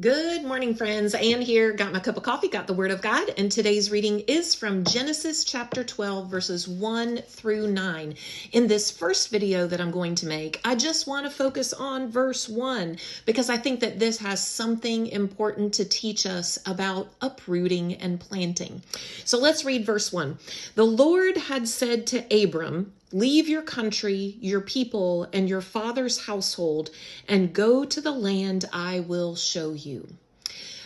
Good morning, friends. Anne here. Got my cup of coffee, got the Word of God, and today's reading is from Genesis chapter 12, verses 1 through 9. In this first video that I'm going to make, I just want to focus on verse 1 because I think that this has something important to teach us about uprooting and planting. So let's read verse 1. The Lord had said to Abram, "Leave your country, your people, and your father's household, and go to the land I will show you."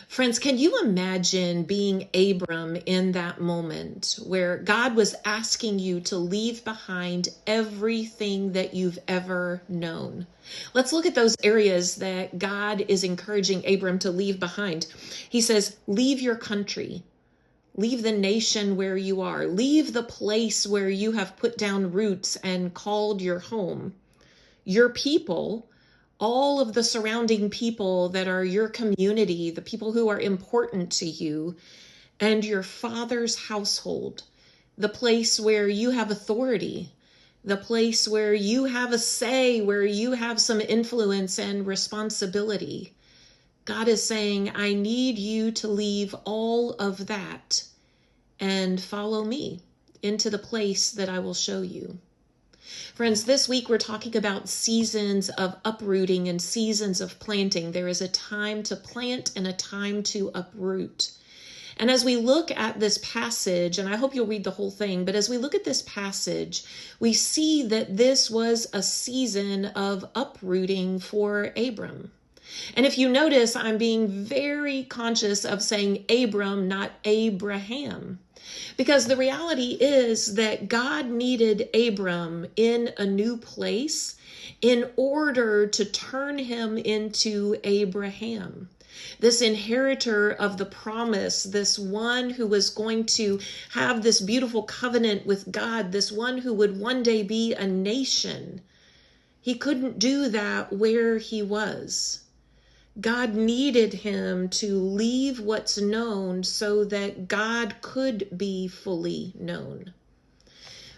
Friends, can you imagine being Abram in that moment where God was asking you to leave behind everything that you've ever known? Let's look at those areas that God is encouraging Abram to leave behind. He says, leave your country. Leave the nation where you are. Leave the place where you have put down roots and called your home. Your people, all of the surrounding people that are your community, the people who are important to you, and your father's household, the place where you have authority, the place where you have a say, where you have some influence and responsibility. God is saying, I need you to leave all of that and follow me into the place that I will show you. Friends, this week we're talking about seasons of uprooting and seasons of planting. There is a time to plant and a time to uproot. And as we look at this passage, and I hope you'll read the whole thing, but as we look at this passage, we see that this was a season of uprooting for Abram. And if you notice, I'm being very conscious of saying Abram, not Abraham. Because the reality is that God needed Abram in a new place in order to turn him into Abraham, this inheritor of the promise, this one who was going to have this beautiful covenant with God, this one who would one day be a nation. He couldn't do that where he was. God needed him to leave what's known so that God could be fully known.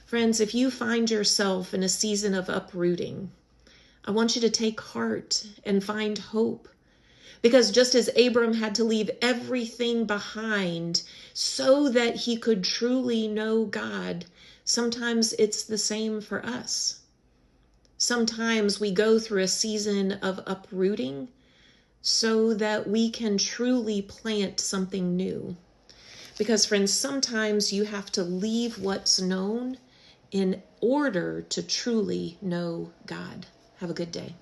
Friends, if you find yourself in a season of uprooting, I want you to take heart and find hope. Because just as Abram had to leave everything behind so that he could truly know God, sometimes it's the same for us. Sometimes we go through a season of uprooting so that we can truly plant something new. Because, friends, sometimes you have to leave what's known in order to truly know God. Have a good day.